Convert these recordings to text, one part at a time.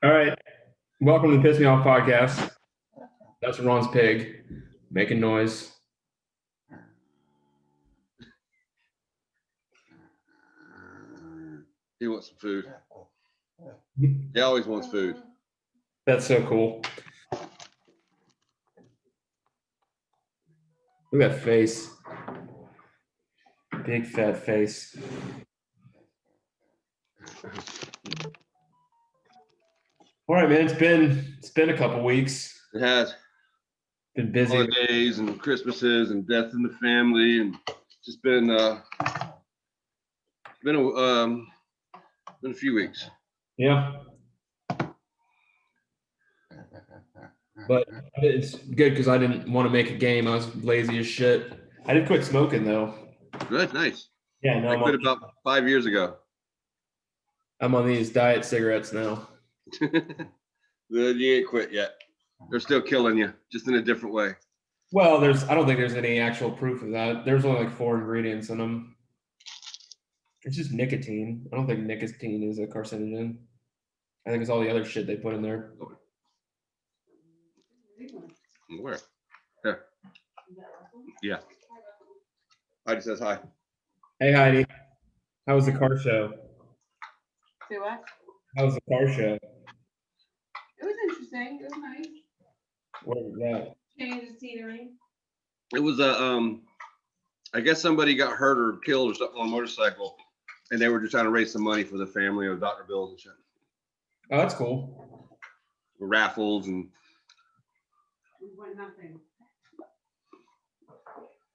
All right. Welcome to the Piss Me Off Podcast. That's Ron's pig making noise. He wants some food. He always wants food. That's so cool. Look at that face. Big fat face. All right, man. It's been a couple weeks. It has Been busy. holidays and Christmases and death in the family, and just been a few weeks. Yeah. But it's good because I didn't want to make a game. I was lazy as shit. I did quit smoking though. Good, nice. Yeah, no, I quit about 5 years ago. I'm on these diet cigarettes now. You ain't quit yet. They're still killing you, just in a different way. Well, I don't think there's any actual proof of that. There's only like 4 ingredients in them. It's just nicotine. I don't think nicotine is a carcinogen. I think it's all the other shit they put in there. Where? Here. Yeah. Heidi says hi. Hey Heidi, how was the car show? Say what? How was the car show? It was interesting. It was nice. What was that? Change the scenery. It was I guess somebody got hurt or killed or something on a motorcycle, and they were just trying to raise some money for the family or doctor bills and shit. Oh, that's cool. Raffles and We won nothing.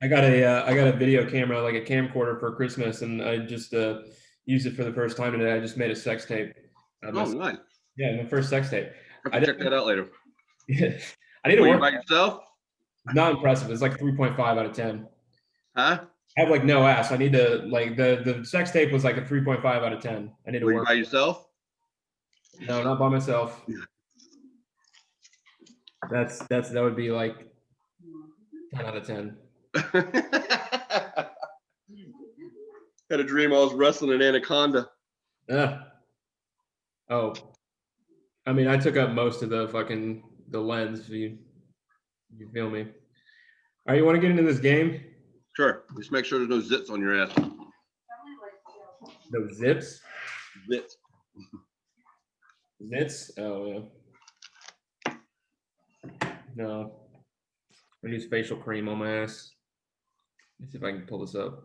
I got a video camera, like a camcorder for Christmas, and I just used it for the first time today. I just made a sex tape. nice. Yeah, my first sex tape. I can check that out later. Yeah, I need to Were you work. by yourself? Not impressive. It's like 3.5 out of 10. Huh? I have like no ass. I need to like the sex tape was like a 3.5 out of 10. I need to Were you work. by yourself? No, not by myself. That would be like 10 out of 10. Had a dream I was wrestling an anaconda. Oh, I mean, I took up most of the lens. You feel me? All right, you want to get into this game? Sure. Just make sure there's no zits on your ass. No zips? Zits. Zits? Oh yeah. No. I use facial cream on my ass. Let's see if I can pull this up.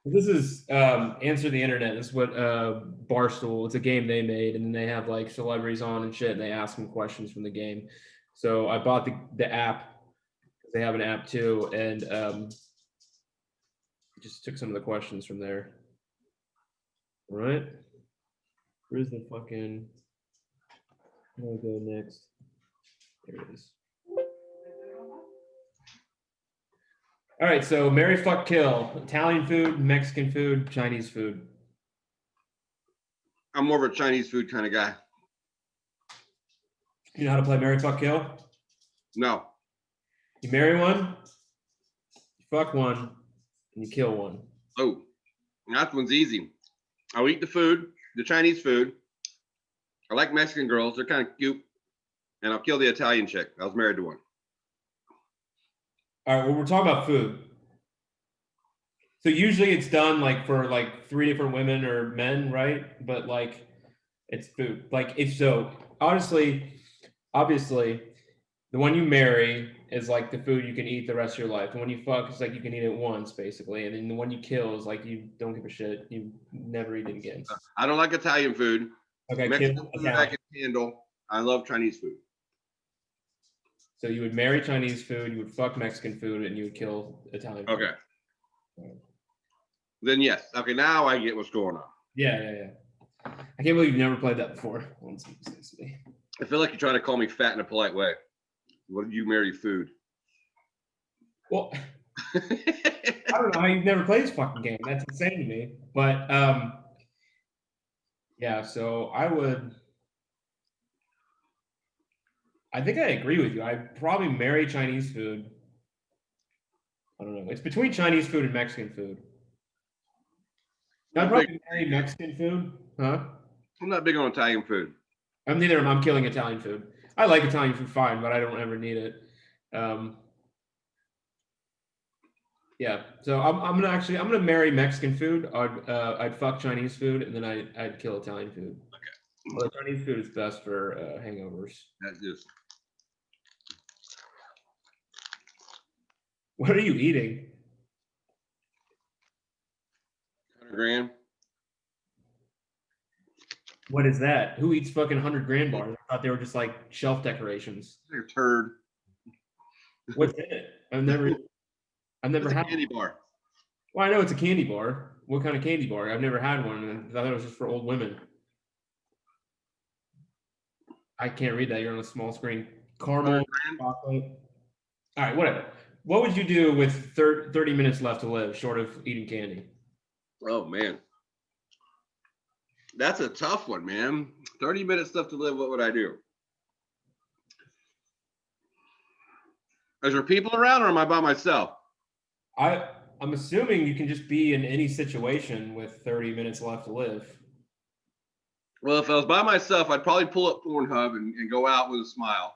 This is Answer the Internet. This is what Barstool, it's a game they made, and then they have like celebrities on and shit, and they ask them questions from the game. So I bought the app. They have an app too, and just took some of the questions from there. All right. Where's the fucking... I'll go next. There it is. All right, so marry, fuck, kill. Italian food, Mexican food, Chinese food. I'm more of a Chinese food kind of guy. You know how to play marry, fuck, kill? No. You marry one, you fuck one, and you kill one. Oh, that one's easy. I'll eat the food, the Chinese food. I like Mexican girls. They're kind of cute. And I'll kill the Italian chick. I was married to one. All right, well, we're talking about food. So usually it's done like for like 3 different women or men, right? But like it's food. Like if so, obviously, the one you marry is like the food you can eat the rest of your life. The one you fuck is like you can eat it once, basically. And then the one you kill is like you don't give a shit. You never eat it again. I don't like Italian food. Okay, Mexican food I can handle. I love Chinese food. So you would marry Chinese food, you would fuck Mexican food, and you would kill Italian food. Okay. Then yes. Okay, now I get what's going on. Yeah. I can't believe you've never played that before. I feel like you're trying to call me fat in a polite way. What did you marry food? Well, I don't know how you've never played this fucking game. That's insane to me. But yeah, so I think I agree with you. I'd probably marry Chinese food. I don't know. It's between Chinese food and Mexican food. I'd probably marry Mexican food, huh? I'm not big on Italian food. Neither am I. I'm killing Italian food. I like Italian food fine, but I don't ever need it. Yeah, so I'm gonna marry Mexican food. I'd fuck Chinese food, and then I'd kill Italian food. Okay. Well, Chinese food is best for hangovers. That's just. What are you eating? 100 grand. What is that? Who eats fucking 100 grand bars? I thought they were just like shelf decorations. They're a turd. What's in it? I've never It's a had candy bar. Well, I know it's a candy bar. What kind of candy bar? I've never had one, and I thought it was just for old women. I can't read that. You're on a small screen. Caramel chocolate. All right, whatever. What would you do with 30 minutes left to live, short of eating candy? Oh man, that's a tough one, man. 30 minutes left to live. What would I do? Is there people around, or am I by myself? I'm assuming you can just be in any situation with 30 minutes left to live. Well, if I was by myself, I'd probably pull up Pornhub and go out with a smile.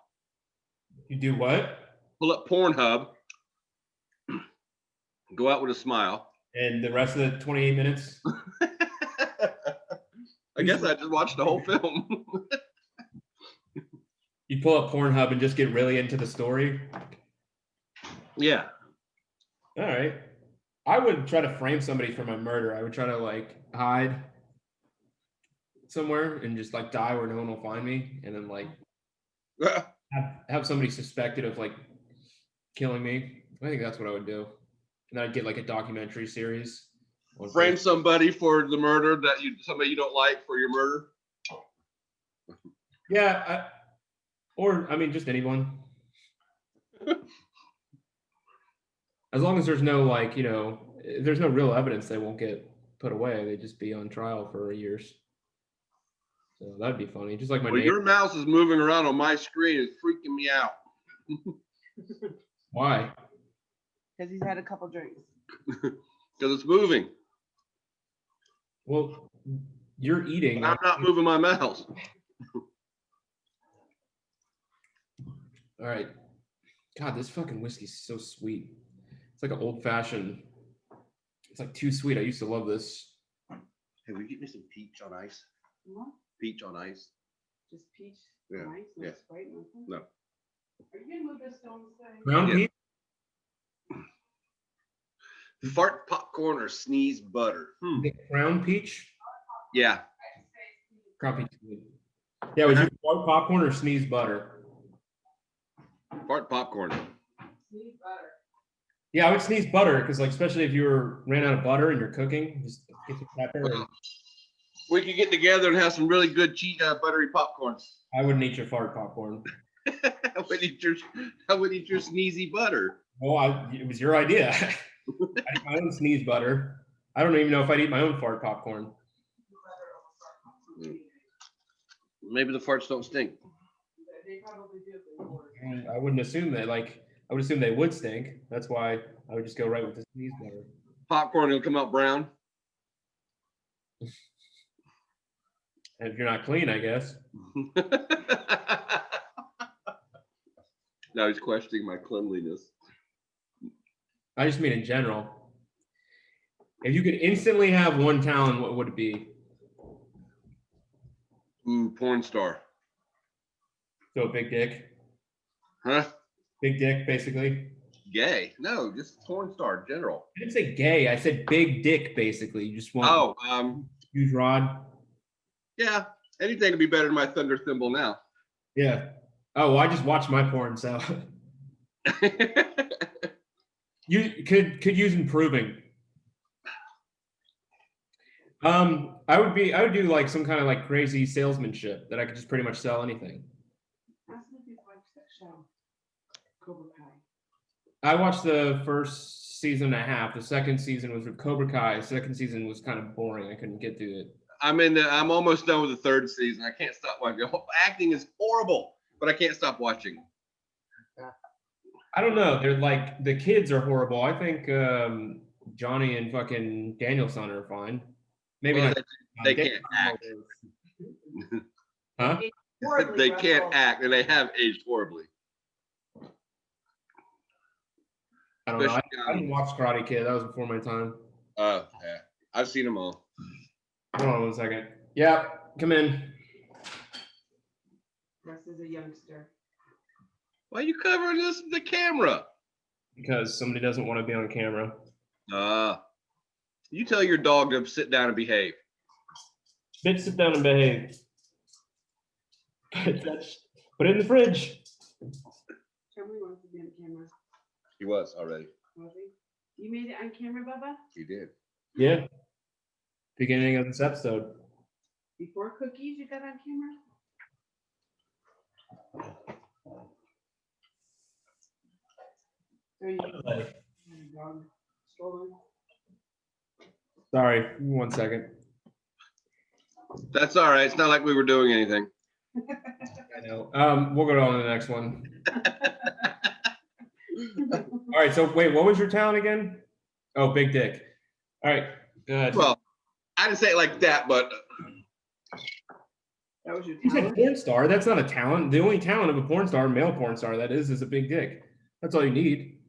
You do what? Pull up Pornhub, go out with a smile. And the rest of the 28 minutes? I guess I just watched the whole film. You pull up Pornhub and just get really into the story? Yeah. All right. I would try to frame somebody for my murder. I would try to like hide somewhere and just like die where no one will find me, and then like have somebody suspected of like killing me. I think that's what I would do. And then I'd get like a documentary series. Frame somebody for the murder that somebody you don't like for your murder. Yeah, I mean just anyone. As long as there's no like, there's no real evidence, they won't get put away. They'd just be on trial for years. So that'd be funny. Just like my name. Your mouse is moving around on my screen. It's freaking me out. Why? Because he's had a couple drinks. Because it's moving. Well, you're eating. I'm not moving my mouse. All right. God, this fucking whiskey's so sweet. It's like an old fashioned. It's like too sweet. I used to love this. Hey, will you get me some peach on ice? What? Peach on ice. Just peach? Yeah. Nice? Yeah. Sprite, nothing? No. Are you going to move this stone thing? Ground Yeah. peach? Fart popcorn or sneeze butter? Crown peach? Yeah. Crown peach. Yeah, would you fart popcorn or sneeze butter? Fart popcorn. Sneeze butter. Yeah, I would sneeze butter because, like, especially if you ran out of butter and you're cooking, just get some pepper. And We could get together and have some really good buttery popcorn. I wouldn't eat your fart popcorn. I would eat your sneezy butter. Oh, it was your idea. I eat my own sneeze butter. I don't even know if I'd eat my own fart popcorn. Maybe the farts don't stink. They probably do. I wouldn't assume that. Like, I would assume they would stink. That's why I would just go right with the sneeze butter. Popcorn will come out brown. And if you're not clean, I guess. Now he's questioning my cleanliness. I just mean in general. If you could instantly have one talent, what would it be? Ooh, porn star. So a big dick. Huh? Big dick, basically. Gay? No, just porn star, general. I didn't say gay. I said big dick, basically. You just want huge rod. Yeah, anything would be better than my thunder thimble now. Yeah. Oh, well, I just watched my porn, so you could use improving. I would do like some kind of like crazy salesmanship that I could just pretty much sell anything. Ask me if you watched that show, Cobra Kai. I watched the first season and a half. The second season was with Cobra Kai. The second season was kind of boring. I couldn't get through it. I'm almost done with the third season. I can't stop watching. Acting is horrible, but I can't stop watching. I don't know. They're like, the kids are horrible. I think Johnny and fucking Danielson are fine. Maybe Well, not. they can't act. Huh? Horribly, They can't Russell. act, and they have aged horribly. I don't know. I Especially, didn't watch Karate Kid. That was before my time. Yeah, I've seen them all. Hold on 1 second. Yeah, come in. Russ is a youngster. Why are you covering the camera? Because somebody doesn't want to be on camera. You tell your dog to sit down and behave. Bitch, sit down and behave. Put it in the fridge. Somebody wants to be on camera. He was already. Was he? You made it on camera, Bubba? He did. Yeah. Beginning of this episode. Before cookies, you got on camera? So you dog stolen? Sorry, 1 second. That's all right. It's not like we were doing anything. I know. We'll go on to the next one. All right. So wait, what was your talent again? Oh, big dick. All right. Good. Well, I didn't say it like that, but That was your You said talent? porn star. That's not a talent. The only talent of a porn star, male porn star, that is a big dick. That's all you need.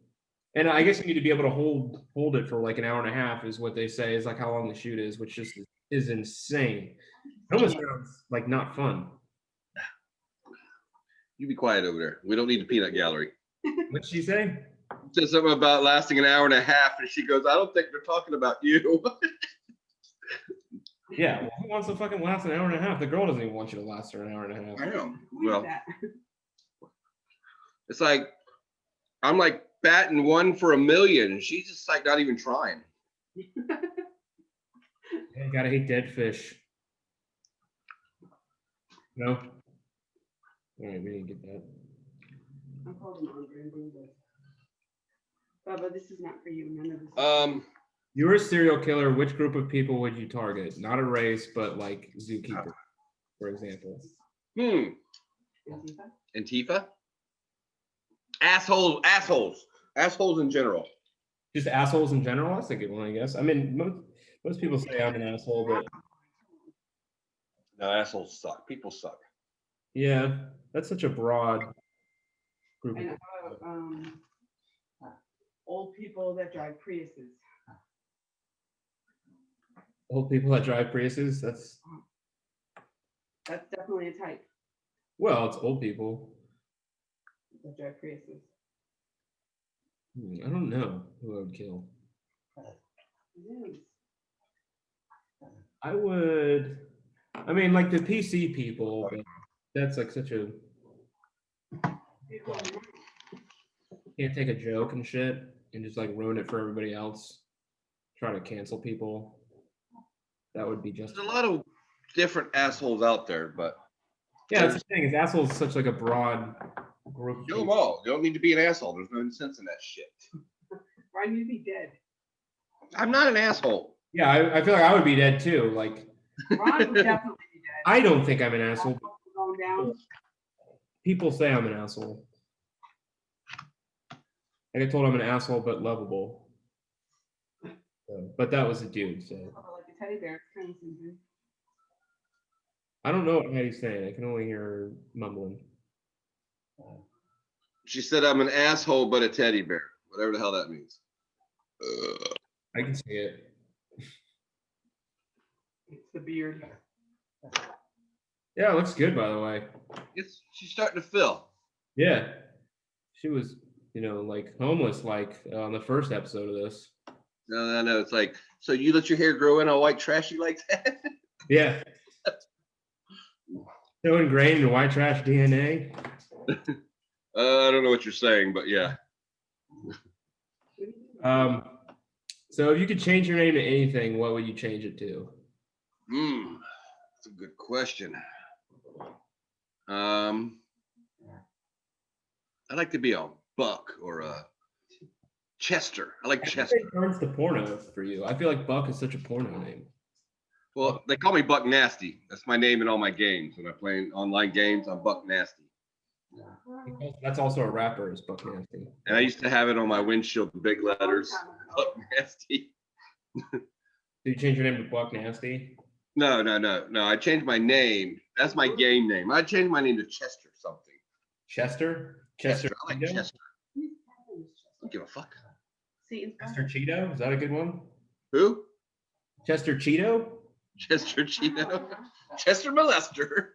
And I guess you need to be able to hold it for like an hour and a half, is what they say, is like how long the shoot is, which just is insane. It almost sounds like not fun. you be quiet over there. We don't need the peanut gallery. What'd she say? Said something about lasting an hour and a half, and she goes, "I don't think they're talking about you." Yeah, well, who wants to fucking last an hour and a half? The girl doesn't even want you to last her an hour and a half. I know. Who Well, did that? it's like I'm like batting 1 for 1,000,000. She's just like not even trying. Yeah, you gotta hate dead fish. No? All right, we didn't get that. I'm holding on and bring this. Bubba, this is not for you. None of this. You were a serial killer. Which group of people would you target? Not a race, but like zookeeper, for example. Antifa? Assholes in general. Just assholes in general? That's a good one, I guess. I mean, most people say I'm an asshole, but No, assholes suck. People suck. yeah, that's such a broad group. And how about old people that drive Priuses? Old people that drive Priuses. That's definitely a type Well, it's old people. that drive Priuses. I don't know who I would kill. Yes. I would. I mean, like the PC people, but that's like such a can't take a joke and shit and just like ruin it for everybody else. Try to cancel people. That would be just. There's a lot of different assholes out there, but Yeah, that's the thing. Is assholes such like a broad group. of kill them people. all. You don't need to be an asshole. There's no sense in that shit. Why need to be dead? I'm not an asshole. Yeah, I feel like I would be dead too. Like Ron would definitely be dead. I don't think I'm an asshole. Going down. People say I'm an asshole. I get told I'm an asshole, but lovable. So, but that was a dude, so Like a teddy bear. It's kind of something. I don't know what Heidi saying. I can only hear her mumbling. She said I'm an asshole, but a teddy bear. Whatever the hell that means. I can see it. It's the beard. Yeah, it looks good, by the way. She's starting to fill. Yeah, she was, like homeless, like on the first episode of this. No. It's like, so you let your hair grow in all white trashy like that? Yeah. So ingrained in white trash DNA. I don't know what you're saying, but yeah. So if you could change your name to anything, what would you change it to? That's a good question. I'd like to be a Buck or a Chester. I like Chester. It turns to porno for you. I feel like Buck is such a porno name. Well, they call me Buck Nasty. That's my name in all my games. When I play online games, I'm Buck Nasty. That's also a rapper, is Buck Nasty. And I used to have it on my windshield, big letters, Buck Nasty. Did you change your name to Buck Nasty? No. I changed my name. That's my game name. I changed my name to Chester something. Chester? Chester. I like Cheeto? Chester. I don't give a fuck. Chester Cheeto? Is that a good one? Who? Chester Cheeto? Chester Cheeto. Chester Molester.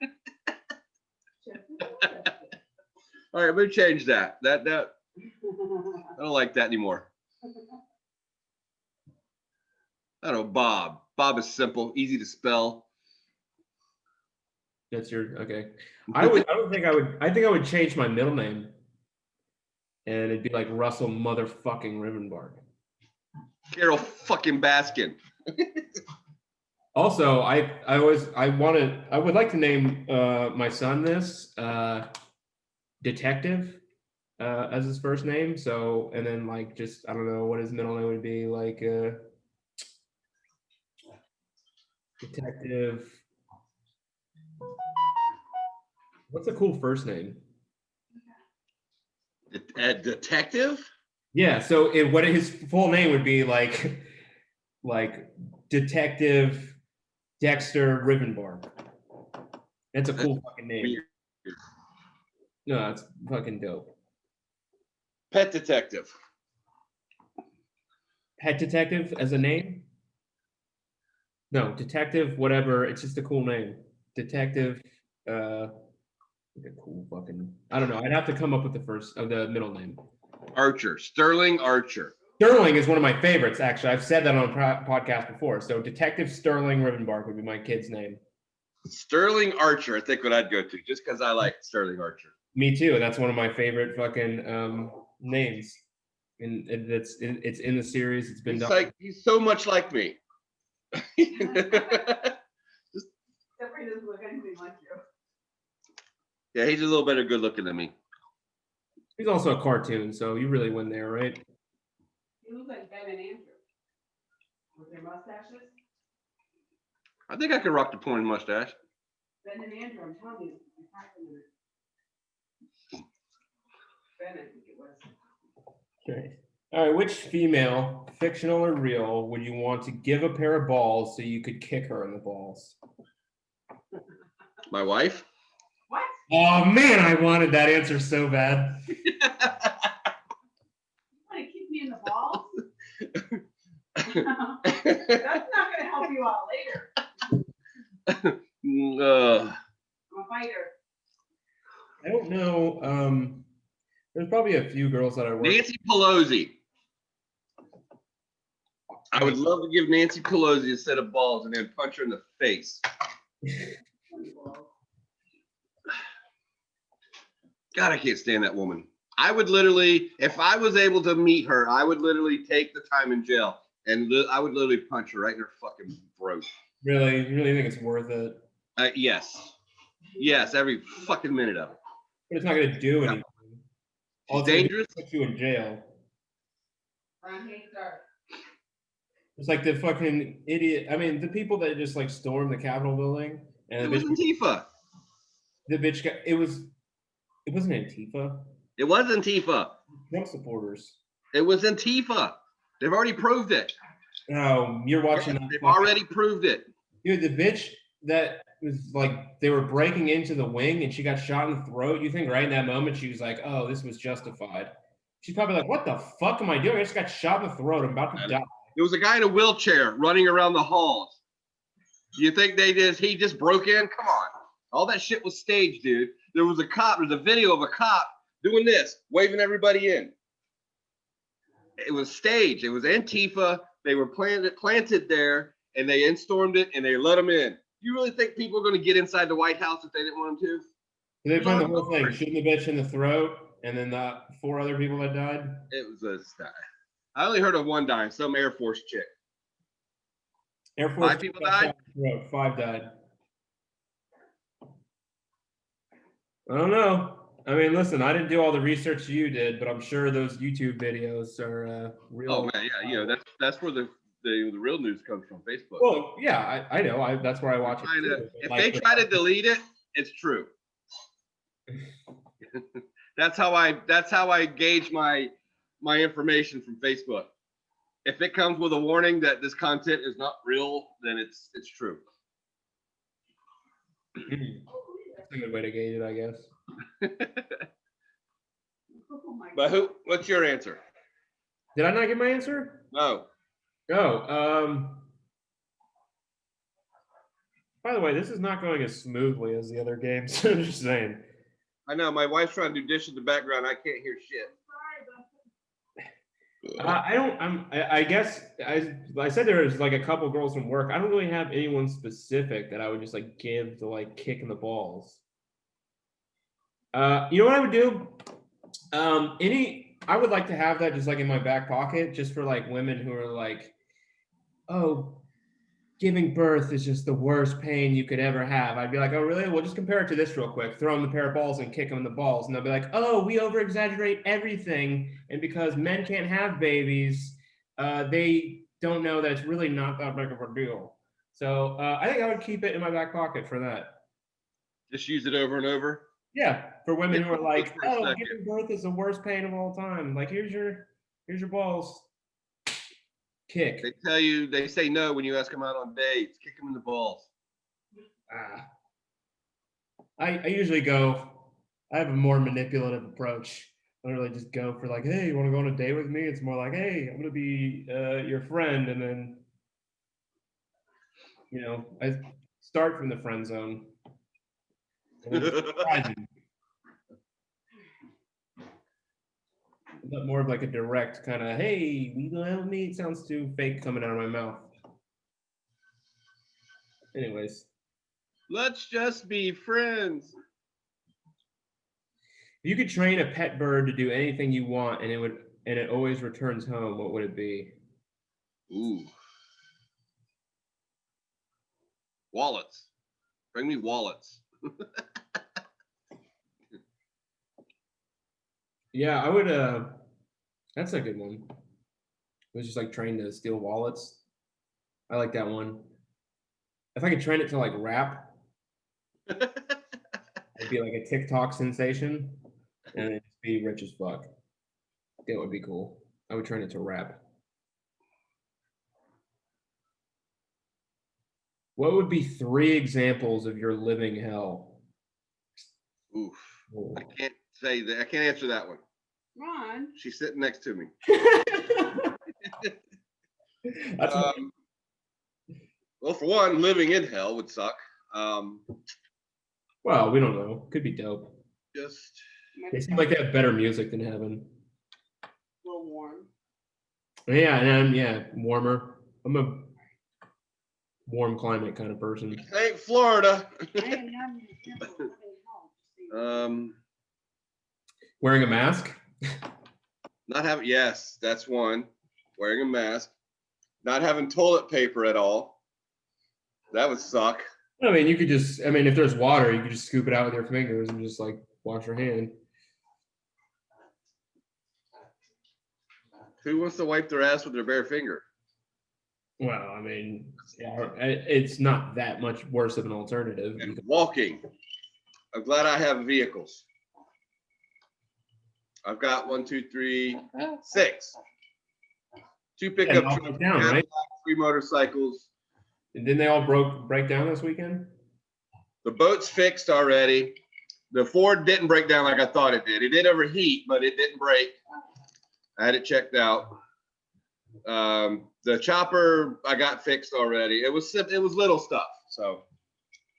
All right, I'm gonna change that. That I don't like that anymore. I don't know, Bob. Bob is simple, easy to spell. That's your okay. I think I would change my middle name. And it'd be like Russell motherfucking Rivenbark. Carol fucking Baskin. Also, I would like to name my son this Detective as his first name. So, and then like just I don't know what his middle name would be, like Detective. What's a cool first name? Detective? Yeah. So what his full name would be like Detective Dexter Rivenbark. That's a cool fucking name. Weird. No, it's fucking dope. Pet Detective. Pet Detective as a name? No, Detective, whatever. It's just a cool name. Detective, a cool fucking. I don't know. I'd have to come up with the middle name. Archer. Sterling Archer. Sterling is one of my favorites, actually. I've said that on a podcast before. So Detective Sterling Rivenbark would be my kid's name. Sterling Archer, I think what I'd go to, just because I like Sterling Archer. Me too. That's one of my favorite fucking names. And it's in the series. It's been He's done. like, he's so much like me. Except for he doesn't look anything like you. Yeah, he's a little better good looking than me. He's also a cartoon, so you really win there, right? You look like Ben and Andrew with their mustaches. I think I could rock the pointed mustache. Ben and Andrew, I'm telling you, you're practicing it. Ben, I think it was. Okay. All right. Which female, fictional or real, would you want to give a pair of balls so you could kick her in the balls? My wife? What? Oh man, I wanted that answer so bad. You want to kick me in the balls? That's not going to help you out later. I'm a fighter. I don't know. There's probably a few girls that I work. Nancy Pelosi. I would love to give Nancy Pelosi a set of balls and then punch her in the face. God, I can't stand that woman. I would literally, if I was able to meet her, I would literally take the time in jail and I would literally punch her right in her fucking throat. Really? You really think it's worth it? Yes. Yes, every fucking minute of it. But it's not going to do anything. She's dangerous. Put you in jail. Ron hates her. It's like the fucking idiot. I mean, the people that just like stormed the Capitol building and It was Antifa. The bitch got it wasn't Antifa. It was Antifa. Trump supporters. It was Antifa. They've already proved it. No, you're watching. Yes, they've already proved it. Dude, the bitch that was like they were breaking into the wing and she got shot in the throat. You think right in that moment she was like, "Oh, this was justified." She's probably like, "What the fuck am I doing? I just got shot in the throat. I'm about to die." There was a guy in a wheelchair running around the halls. Do you think he just broke in? Come on. All that shit was staged, dude. There's a video of a cop doing this, waving everybody in. It was staged. It was Antifa. They were planted there, and they stormed it, and they let them in. You really think people are going to get inside the White House if they didn't want them to? Did they find the whole thing? Shooting the bitch in the throat, and then the 4 other people that died? It was I only heard of one dying, some Air Force chick. Air Force 5 people died? 5 died. I don't know. I mean, listen, I didn't do all the research you did, but I'm sure those YouTube videos are real. Oh man, yeah, that's where the real news comes from, Facebook. Well, yeah, I know. That's where I watch it too. If they try to delete it, it's true. That's how I gauge my information from Facebook. If it comes with a warning that this content is not real, then it's true. That's a good way to gauge it, I guess. Oh my But God. what's your answer? Did I not get my answer? No. Oh, by the way, this is not going as smoothly as the other games. I'm just saying. I know my wife's trying to do dishes in the background. I can't hear shit. I guess I said there was like a couple girls from work. I don't really have anyone specific that I would just like give to like kicking the balls. You know what I would do? I would like to have that just like in my back pocket, just for like women who are like, oh, giving birth is just the worst pain you could ever have. I'd be like, oh, really? Well, just compare it to this real quick. Throw them the pair of balls and kick them in the balls. And they'll be like, oh, we over exaggerate everything. And because men can't have babies, they don't know that it's really not that big of a deal. So I think I would keep it in my back pocket for that. Just use it over and over. Yeah, for women who are like, For a oh, second. giving birth is the worst pain of all time. Like, here's your balls. Kick. They tell you, they say no when you ask them out on dates. Kick them in the balls. I usually go, I have a more manipulative approach. I don't really just go for like, hey, you want to go on a date with me? It's more like, hey, I'm going to be your friend. And then, I start from the friend zone. And then surprise you. But more of like a direct kind of, hey, we love me. It sounds too fake coming out of my mouth. Anyways. Let's just be friends. If you could train a pet bird to do anything you want and it always returns home, what would it be? Ooh. Wallets. Bring me wallets. Yeah, I would that's a good one. It was just like trained to steal wallets. I like that one. If I could train it to like rap, it'd be like a TikTok sensation and it'd be rich as fuck. That would be cool. I would train it to rap. What would be 3 examples of your living hell? Oof. Oh. I can't say that. I can't answer that one. Ron. She's sitting next to me. That's Well, for one, living in hell would suck. well, we don't know. Could be dope. Just They seem like they have better music than heaven. A little warm. Yeah, and warmer. I'm a warm climate kind of person. ain't Florida. I am not. Wearing a mask? Not having, yes, that's one. Wearing a mask. Not having toilet paper at all. That would suck. I mean, you could just, if there's water, you could just scoop it out with your fingers and just like wash your hand. Who wants to wipe their ass with their bare finger? Well, yeah, it's not that much worse of an alternative. And walking. I'm glad I have vehicles. I've got 1, 2, 3, 6. 2 pickup trucks, down, right? 3 motorcycles. And didn't they all break down this weekend? The boat's fixed already. The Ford didn't break down like I thought it did. It did overheat, but it didn't break. I had it checked out. The chopper I got fixed already. It was little stuff. So,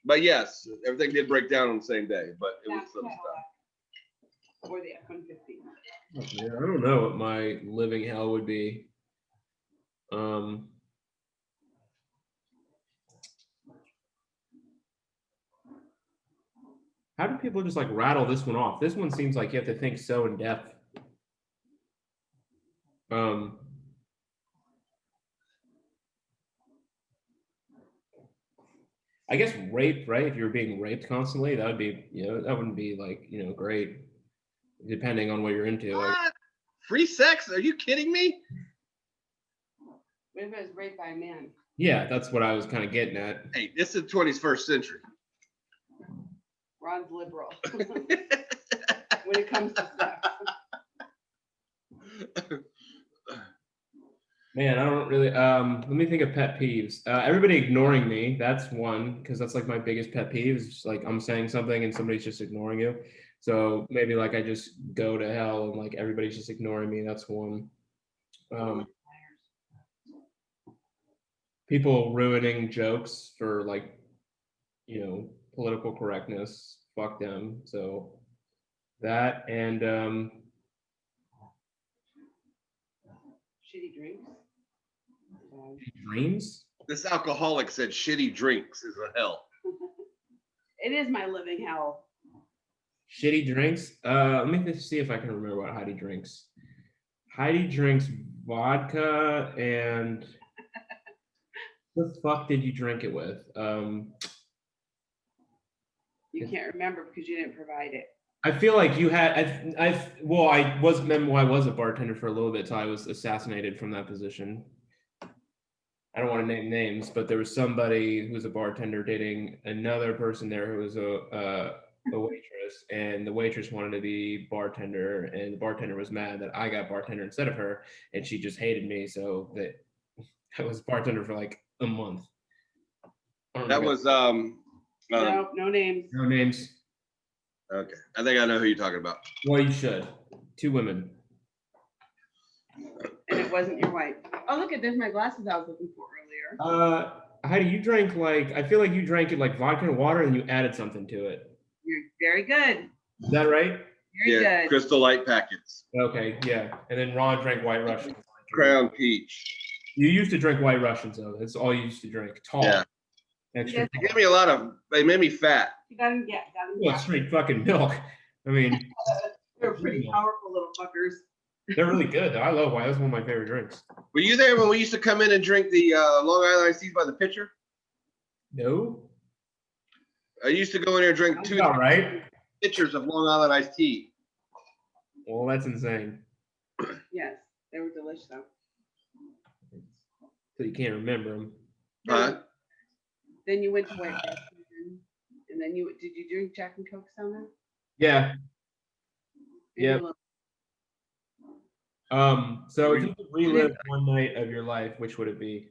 but yes, everything did break down on the same day, but it was little stuff. Or the F-150. Yeah, I don't know what my living hell would be. How do people just like rattle this one off? This one seems like you have to think so in depth. I guess rape, right? If you're being raped constantly, that would be, that wouldn't be like, great. Depending on what you're into. What? Like, Free sex? Are you kidding me? What if it was raped by a man? yeah, that's what I was kind of getting at. Hey, this is the 21st century. Ron's liberal when it comes to sex. Man, I don't really. Let me think of pet peeves. Everybody ignoring me. That's one because that's like my biggest pet peeve. Is just like I'm saying something and somebody's just ignoring you. So maybe like I just go to hell and like everybody's just ignoring me. That's one. Um, People ruining jokes for like political correctness. Fuck them. So that and Shitty drinks. dreams. This alcoholic said shitty drinks is a hell. It is my living hell. Shitty drinks. Let me just see if I can remember what Heidi drinks. Heidi drinks vodka and what the fuck did you drink it with? You can't remember because you didn't provide it. I feel like you had. Well, I was a bartender for a little bit till I was assassinated from that position. I don't want to name names, but there was somebody who was a bartender dating another person there who was a waitress, and the waitress wanted to be bartender, and the bartender was mad that I got bartender instead of her, and she just hated me, so that I was bartender for like a month. That was No names. No names. Okay, I think I know who you're talking about. Well, you should. 2 women. And it wasn't your wife. Oh, look at this. My glasses I was looking for earlier. Heidi, you drank I feel like you drank it like vodka and water, and you added something to it. You're very good. Is that right? Very good. Crystal Light packets. Okay, yeah. And then Ron drank White Russians. Crown Peach. You used to drink White Russians, though. That's all you used to drink. Tall. Yeah. Extra. They gave me a lot of. They made me fat. You got them. Yeah, Well, straight fucking milk. I mean, they're pretty powerful little fuckers. they're really good, though. I love White. That's one of my favorite drinks. Were you there when we used to come in and drink the Long Island iced teas by the pitcher? No. I used to go in there and drink 2 right. pitchers of Long Island iced tea. Well, that's insane. Yes, they were delicious though. So you can't remember them. Huh? Then you went to White Russian, and then did you drink Jack and Coke on that? Yeah. Yeah. So if you could relive one night of your life, which would it be?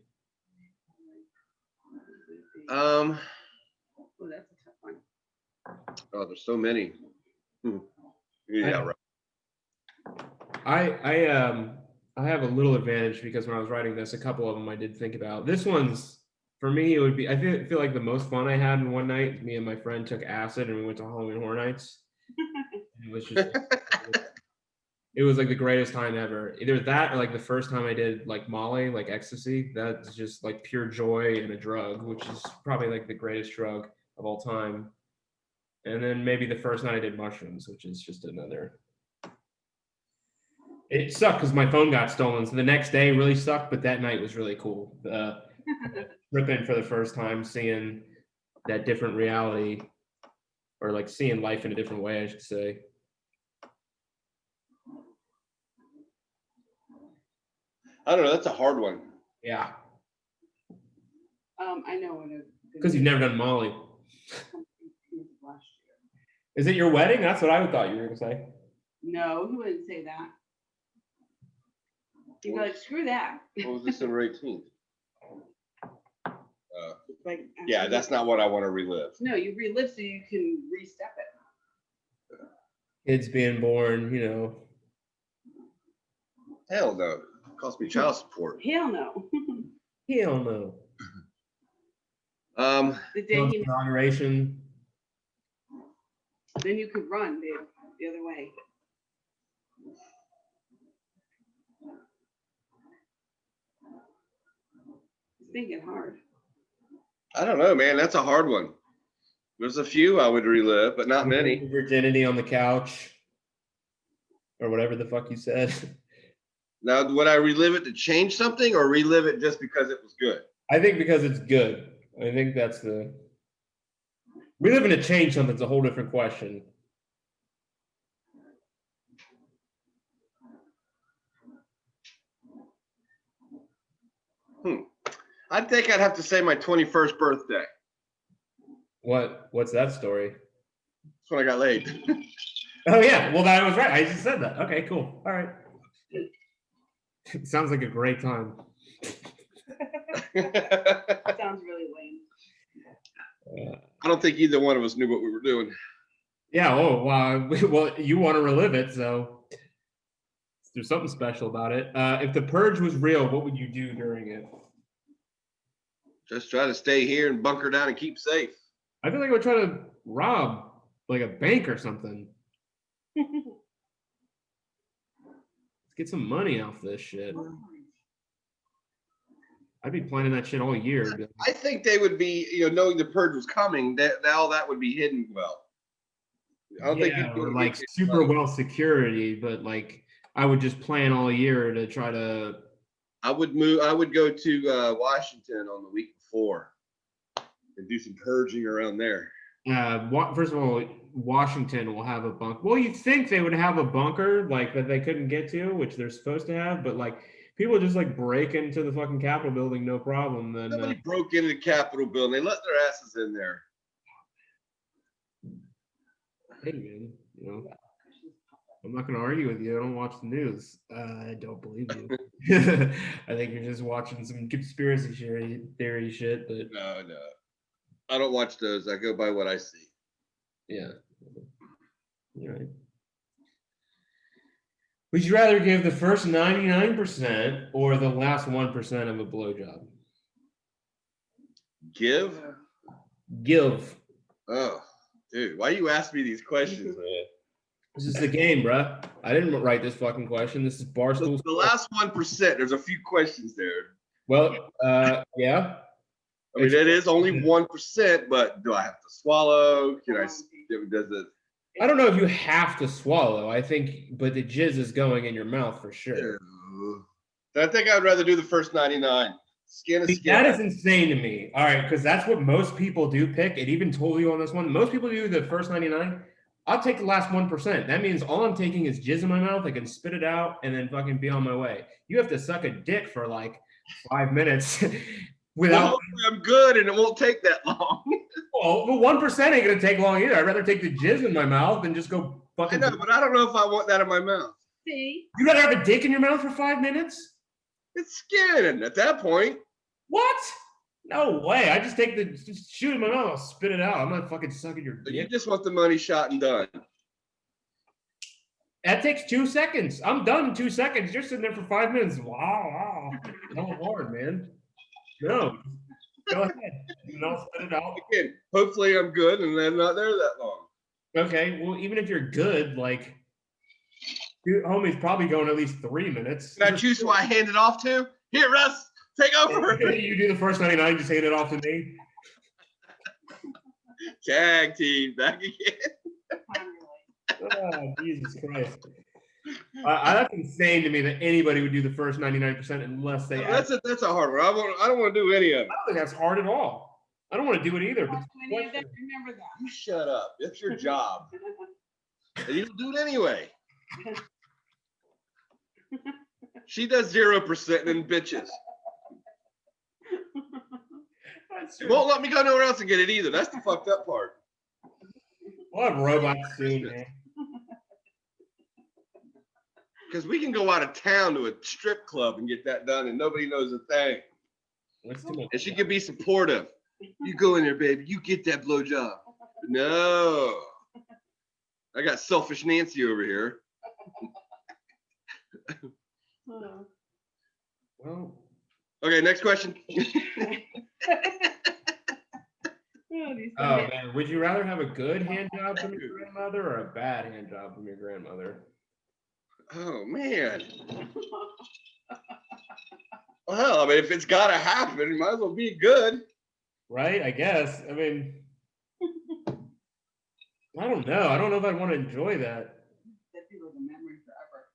Oh, that's a tough one. Oh, there's so many. Yeah, right. I have a little advantage because when I was writing this, a couple of them I did think about. This one's for me. It would be. I feel like the most fun I had in one night. Me and my friend took acid and we went to Halloween Horror Nights. It was just. It was like the greatest time ever. Either that or like the first time I did like Molly, like ecstasy. That's just like pure joy and a drug, which is probably like the greatest drug of all time. And then maybe the first night I did mushrooms, which is just another. It sucked because my phone got stolen. So the next day really sucked, but that night was really cool. Tripping for the first time, seeing that different reality, or like seeing life in a different way, I should say. I don't know. That's a hard one. Yeah. I know. Because you've never done Molly. Is it your wedding? That's what I thought you were going to say. No, he wouldn't say that. He'd be like, screw that. What was December 18th? Like, Yeah, that's not what I want to relive. No, you relive so you can re-step it. Kids being born, Hell no. It cost me child support. Hell no. Hell no. The day he inauguration. Then you could run, babe, the other way. It's thinking hard. I don't know, man. That's a hard one. There's a few I would relive, but not many. Virginity on the couch, or whatever the fuck you said. Now, would I relive it to change something, or relive it just because it was good? I think because it's good. I think that's the. Reliving to change something's a whole different question. I think I'd have to say my 21st birthday. What's that story? That's when I got laid. Oh yeah, well that was right. I just said that. Okay, cool. All right. Sounds like a great time. That sounds really lame. I don't think either one of us knew what we were doing. Yeah. Oh, wow. Well, you want to relive it, so there's something special about it. If the purge was real, what would you do during it? Just try to stay here and bunker down and keep safe. I feel like I would try to rob like a bank or something. Let's get some money off this shit. I'd be planning that shit all year. I think they would be, knowing the purge was coming, that all that would be hidden well. I don't think Yeah, or like super well security, but like I would just plan all year to try to. I would go to Washington on the week before and do some purging around there. First of all, Washington will have a bunker. Well, you'd think they would have a bunker like that they couldn't get to, which they're supposed to have, but like people just like break into the fucking Capitol building, no problem. Then nobody broke into the Capitol building. They let their asses in there. Hey man, I'm not going to argue with you. I don't watch the news. I don't believe you. I think you're just watching some conspiracy theory shit. But no, I don't watch those. I go by what I see. Yeah. You're right. Would you rather give the first 99% or the last 1% of a blowjob? Give. Oh, dude, why you ask me these questions, man? This is the game, bruh. I didn't write this fucking question. This is Barstool. The last 1%. There's a few questions there. Well, yeah. I mean, it is only 1%, but do I have to swallow? Does it? I don't know if you have to swallow. I think, but the jizz is going in your mouth for sure. I think I'd rather do the first 99. Skin to skin. That is insane to me. All right, because that's what most people do pick. It even told you on this one. Most people do the first 99. I'll take the last 1%. That means all I'm taking is jizz in my mouth. I can spit it out and then fucking be on my way. You have to suck a dick for like 5 minutes without. Well, I'm good and it won't take that long. Well, 1% ain't gonna take long either. I'd rather take the jizz in my mouth than just go fucking. I know, but I don't know if I want that in my mouth. See? You'd rather have a dick in your mouth for 5 minutes? It's skin at that point. What? No way. I just just shoot it in my mouth, I'll spit it out. I'm not fucking sucking your dick. You just want the money shot and done. That takes 2 seconds. I'm done in 2 seconds. You're sitting there for 5 minutes. Wow. Hell hard, man. No. Go ahead. And I'll spit it out. Again, hopefully I'm good and I'm not there that long. Okay. Well, even if you're good, like, your homie's probably going at least 3 minutes. Can I choose who I hand it off to? Here, Russ, take over. You do the first 99, just hand it off to me. Tag team back again. Oh, Jesus Christ. That's insane to me that anybody would do the first 99% unless they. That's a hard one. I don't want to do any of it. I don't think that's hard at all. I don't want to do it either. But Remember that. You shut up. That's your job. And you don't do it anyway. She does 0% and then bitches. She won't let me go nowhere else and get it either. That's the fucked up part. We'll have robots soon, man. Because we can go out of town to a strip club and get that done and nobody knows a thing. And she can be supportive. You go in there, baby. You get that blowjob. No. I got selfish Nancy over here. Well. Okay, next question. Oh man, would you rather have a good hand job from your grandmother or a bad hand job from your grandmother? Oh man. Well, I mean, if it's gotta happen, it might as well be good. Right? I guess. I mean, I don't know. I don't know if I'd want to enjoy that. That'd be like a memory forever.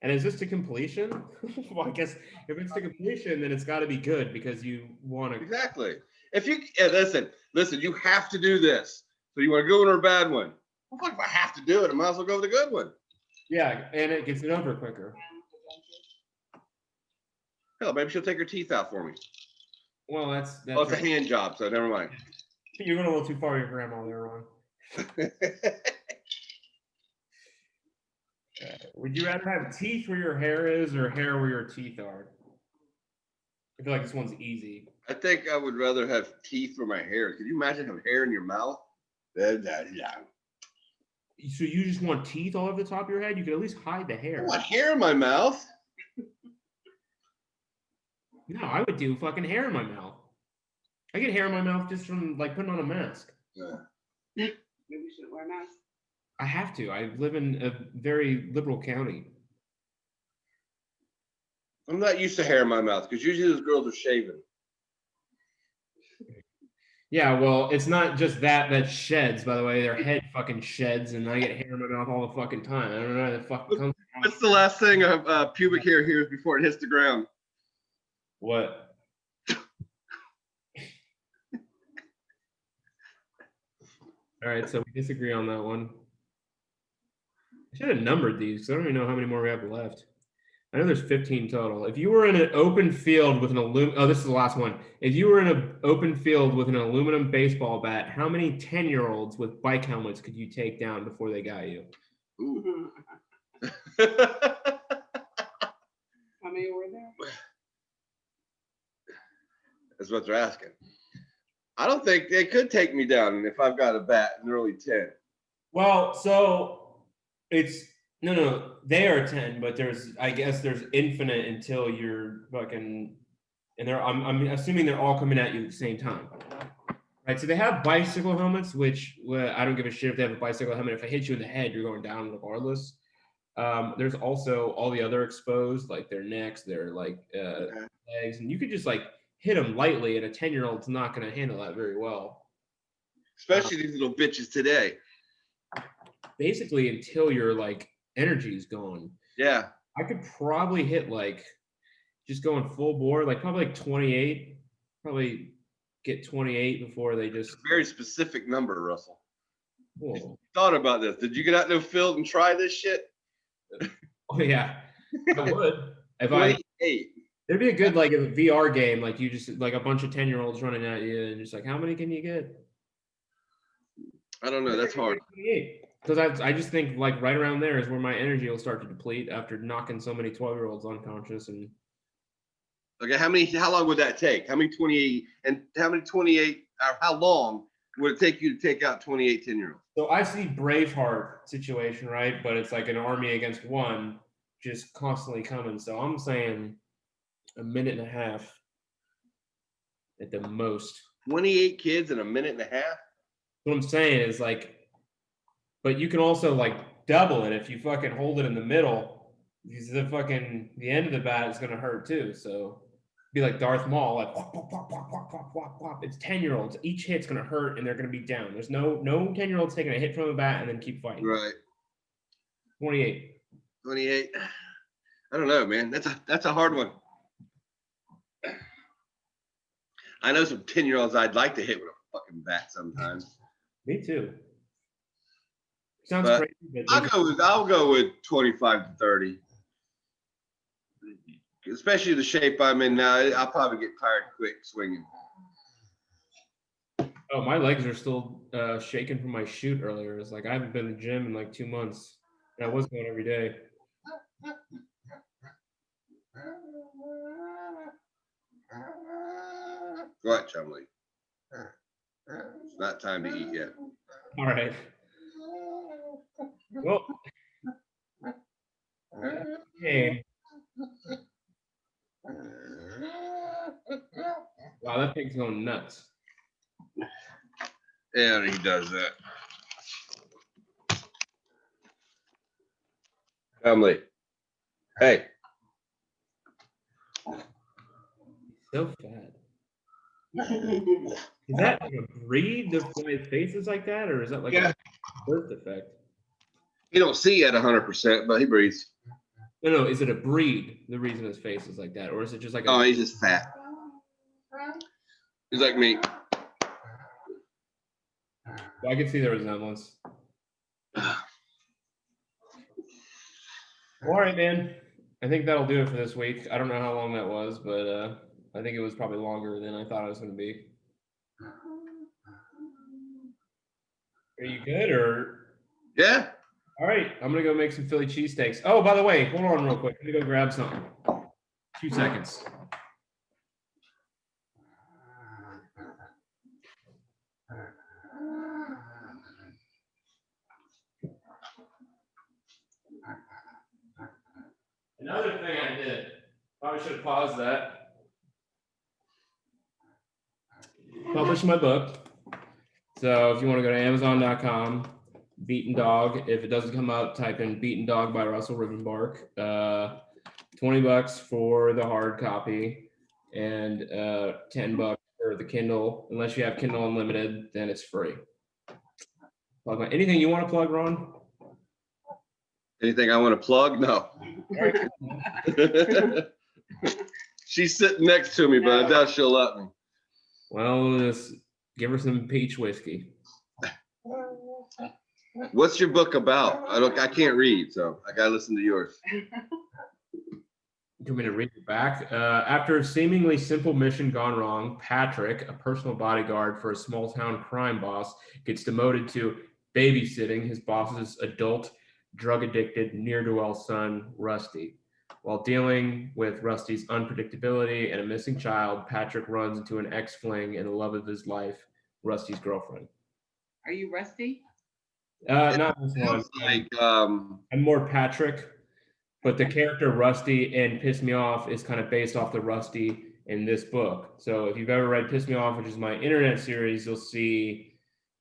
And is this to completion? Well, I guess if it's to completion, then it's got to be good because you want to. Exactly. If you listen, you have to do this. So you want a good one or a bad one? Well, if I have to do it, I might as well go with a good one. Yeah, and it gets it over quicker. Hell, maybe she'll take her teeth out for me. Well, that's oh, it's a hand job, so never mind. You're going a little too far with your grandma there, Ron. Would you rather have teeth where your hair is or hair where your teeth are? I feel like this one's easy. I think I would rather have teeth for my hair. Could you imagine having hair in your mouth? Yeah. So you just want teeth all over the top of your head? You could at least hide the I hair. want hair in my mouth. No, I would do fucking hair in my mouth. I get hair in my mouth just from like putting on a mask. Yeah. Maybe we should wear masks. I have to. I live in a very liberal county. I'm not used to hair in my mouth because usually those girls are shaving. Yeah, well, it's not just that sheds, by the way. Their head fucking sheds, and I get hair in my mouth all the fucking time. I don't know how the fuck it comes from. What's the last thing pubic hair hears before it hits the ground? What? All right, so we disagree on that one. I should have numbered these because I don't even know how many more we have left. I know there's 15 total. If you were in an open field with an this is the last one. If you were in an open field with an aluminum baseball bat, how many 10-year-olds with bike helmets could you take down before they got you? Ooh. How many were there? That's what they're asking. I don't think they could take me down if I've got a bat in early 10. Well, so it's no, they are 10, but I guess there's infinite until you're fucking, and I'm assuming they're all coming at you at the same time. Right, so they have bicycle helmets, which I don't give a shit if they have a bicycle helmet. If I hit you in the head, you're going down regardless. There's also all the other exposed, like their necks, their like legs, and you could just like hit them lightly, and a 10-year-old's not going to handle that very well. Especially these little bitches today. Basically, until your like energy is gone. Yeah. I could probably hit like just going full bore, like probably like 28. Probably get 28 before they just. Very specific number, Russell. Whoa. Thought about this. Did you get out in the field and try this shit? Oh yeah, I would. If 28. It'd be a good like a VR game, like you just like a bunch of 10-year-olds running at you, and just like how many can you get? I don't know. That's hard. Because I just think like right around there is where my energy will start to deplete after knocking so many 12-year-olds unconscious. And okay, how long would that take? How many 28 and how many 28 or how long would it take you to take out 28 10-year-olds? So I see Braveheart situation, right? But it's like an army against one just constantly coming. So I'm saying a minute and a half at the most. 28 kids in a minute and a half? What I'm saying is like, but you can also like double it if you fucking hold it in the middle. Because the end of the bat is gonna hurt too. So be like Darth Maul, like whop, whop, whop, whop, whop, whop, whop, whop. It's 10-year-olds. Each hit's gonna hurt and they're gonna be down. There's no 10-year-olds taking a hit from a bat and then keep fighting. Right. 28. 28. I don't know, man. That's a hard one. I know some 10-year-olds I'd like to hit with a fucking bat sometimes. Me too. Sounds But crazy. But I'll go with 25 to 30. Especially the shape I'm in now, I'll probably get tired quick swinging. oh, my legs are still shaking from my shoot earlier. It's like I haven't been to the gym in like 2 months. And I was going every day. Go ahead, Chumley. It's not time to eat yet. All right. Well, hey. Wow, that thing's going nuts. Yeah, he does that. Chumley. Hey. So fat. Is that like a breed? The way his face is like that, or is that like a birth defect? He don't see at 100%, but he breathes. No. Is it a breed? The reason his face is like that, or is it just like? Oh, he's just fat. He's like me. Well, I can see the resemblance. All right, man. I think that'll do it for this week. I don't know how long that was, but I think it was probably longer than I thought it was going to be. Are you good or? Yeah. All right, I'm going to go make some Philly cheesesteaks. Oh, by the way, hold on real quick. Let me go grab something. 2 seconds. Probably should have paused that. Published my book. So if you want to go to Amazon.com, Beaten Dog. If it doesn't come up, type in Beaten Dog by Russell Rivenbark. $20 for the hard copy and $10 for the Kindle. Unless you have Kindle Unlimited, then it's free. Anything you want to plug, Ron? Anything I want to plug? No. She's sitting next to me, but I doubt she'll let me. Well, just give her some peach whiskey. What's your book about? I can't read, so I gotta listen to yours. You want me to read it back? After a seemingly simple mission gone wrong, Patrick, a personal bodyguard for a small town crime boss, gets demoted to babysitting his boss's adult, drug-addicted, ne'er-do-well son, Rusty. While dealing with Rusty's unpredictability and a missing child, Patrick runs into an ex-fling and the love of his life, Rusty's girlfriend. Are you Rusty? Not this one. Like, I'm more Patrick, but the character Rusty and Piss Me Off is kind of based off the Rusty in this book. So if you've ever read Piss Me Off, which is my internet series, you'll see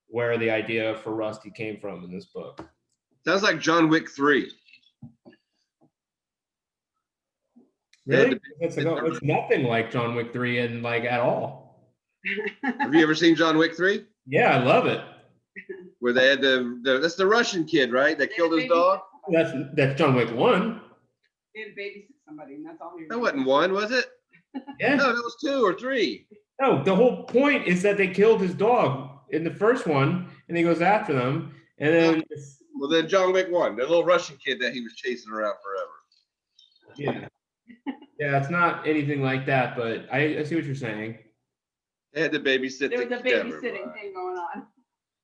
where the idea for Rusty came from in this book. sounds like John Wick 3. Really? It's nothing like John Wick 3 and like at all. Have you ever seen John Wick 3? Yeah, I love it. Where they had that's the Russian kid, right? That killed his dog? That's John Wick 1. He had to babysit somebody, and that's all he That wasn't 1, was it? Yeah. No, that was 2 or 3. No, the whole point is that they killed his dog in the first one, and he goes after them, and then Well, then John Wick 1, the little Russian kid that he was chasing around forever. yeah. Yeah, it's not anything like that, but I see what you're saying. They had to babysit. There was a together, babysitting right? thing going on.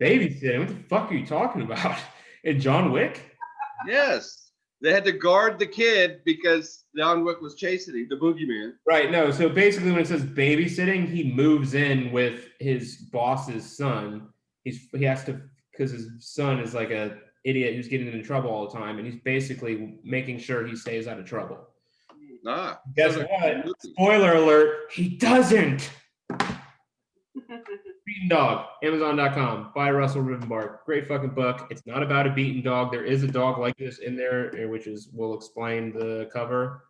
Babysitting? What the fuck are you talking about? In John Wick? Yes. They had to guard the kid because John Wick was chasing him, the boogeyman. Right, no. So basically when it says babysitting, he moves in with his boss's son. He has to, because his son is like a idiot who's getting into trouble all the time, and he's basically making sure he stays out of trouble. Ah. Guess what? Spoiler alert, he doesn't. Beaten Dog, Amazon.com, by Russell Rivenbark. Great fucking book. It's not about a beaten dog. There is a dog like this in there, which is, we'll explain the cover.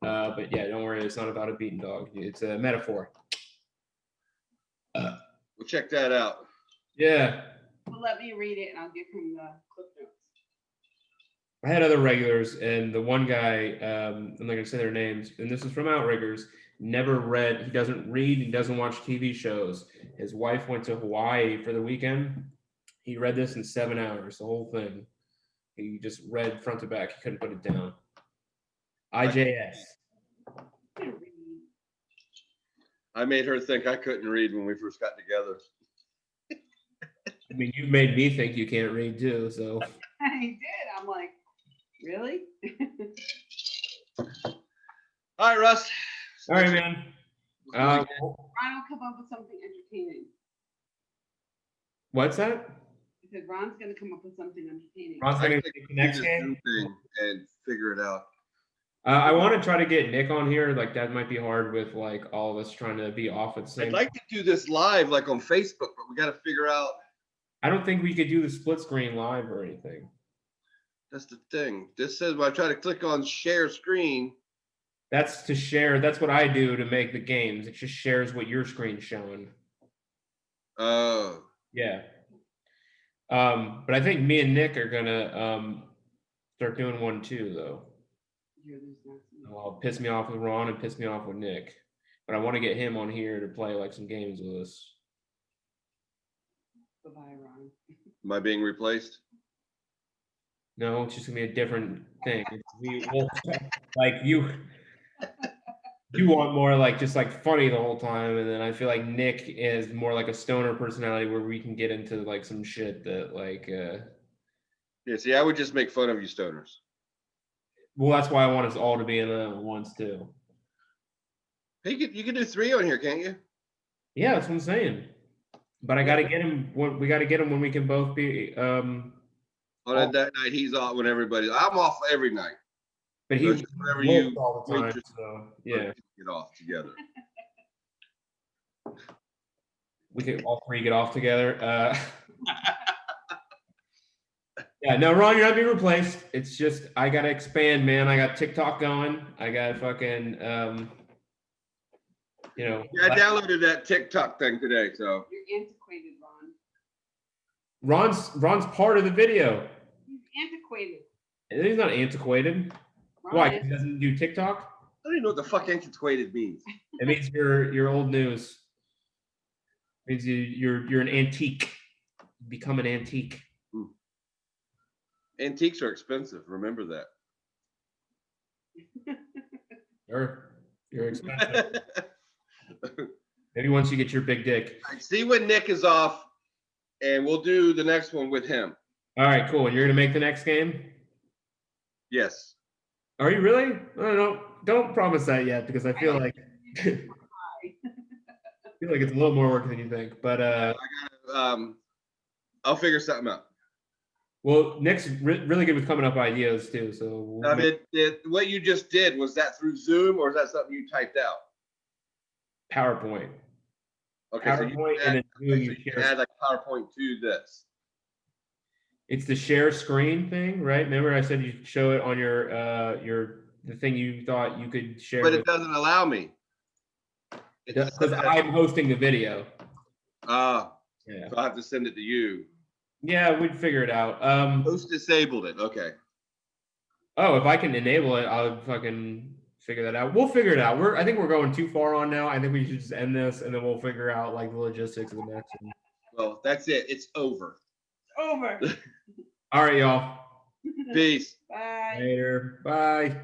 But yeah, don't worry, it's not about a beaten dog. It's a metaphor. We'll check that out. Yeah. Well, let me read it, and I'll give him the clip notes. I had other regulars, and the one guy, I'm not going to say their names, and this is from Outriggers, never read, he doesn't read, he doesn't watch TV shows. His wife went to Hawaii for the weekend. He read this in 7 hours, the whole thing. He just read front to back. He couldn't put it down. IJS. I made her think I couldn't read when we first got together. I mean, you've made me think you can't read too, so. I did. I'm like, really? All right, Russ. All right, man. Ron will come up with something entertaining. What's that? I said Ron's going to come up with something entertaining. Ron's going to take the next game and figure it out. I want to try to get Nick on here. Like that might be hard with like all of us trying to be off at the same. I'd like to do this live, like on Facebook, but we got to figure out. I don't think we could do the split screen live or anything. That's the thing. This says when I try to click on share screen. That's to share. That's what I do to make the games. It just shares what your screen's showing. Oh. Yeah. But I think me and Nick are gonna start doing one too, though. Well, piss me off with Ron and piss me off with Nick. But I want to get him on here to play like some games with us. Goodbye, Ron. Am I being replaced? No, it's just gonna be a different thing. Like you want more like just like funny the whole time, and then I feel like Nick is more like a stoner personality where we can get into like some shit that like. Yeah. See, I would just make fun of you stoners. Well, that's why I want us all to be in it once too. Hey, you can do 3 on here, can't you? Yeah, that's what I'm saying. But I got to get him. We got to get him when we can both be. On that night, he's off when everybody. I'm off every night. But he Just whenever works you all the time, wait your so yeah. get off together. We could all three get off together. Yeah, no, Ron, you're not being replaced. It's just I gotta expand, man. I got TikTok going. I got fucking Yeah, I downloaded that TikTok thing today, so You're antiquated, Ron. Ron's part of the video. He's antiquated. He's not antiquated. Ron Why? is. He doesn't do TikTok? I don't even know what the fuck antiquated means. It means you're old news. It means you're an antique. You become an antique. Antiques are expensive. Remember that. You're expensive. Maybe once you get your big dick. See when Nick is off, and we'll do the next one with him. All right, cool. And you're gonna make the next game? Yes. Are you really? Don't promise that yet because I feel like it's a little more work than you think. But I'll figure something out. well, Nick's really good with coming up with ideas too. So What you just did, was that through Zoom or is that something you typed out? PowerPoint. Okay, PowerPoint and then you can add like PowerPoint to this. It's the share screen thing, right? Remember I said you show it on the thing you thought you could share. But it doesn't allow me. Because I'm hosting the video. Yeah. Yeah. So I have to send it to you. Yeah, we'd figure it out. Host disabled it. Okay. Oh, if I can enable it, I'll fucking figure that out. We'll figure it out. I think we're going too far on now. I think we should just end this and then we'll figure out like the logistics of the next one. Well, that's it. It's over. Over. All right, y'all. Peace. Bye. Later. Bye.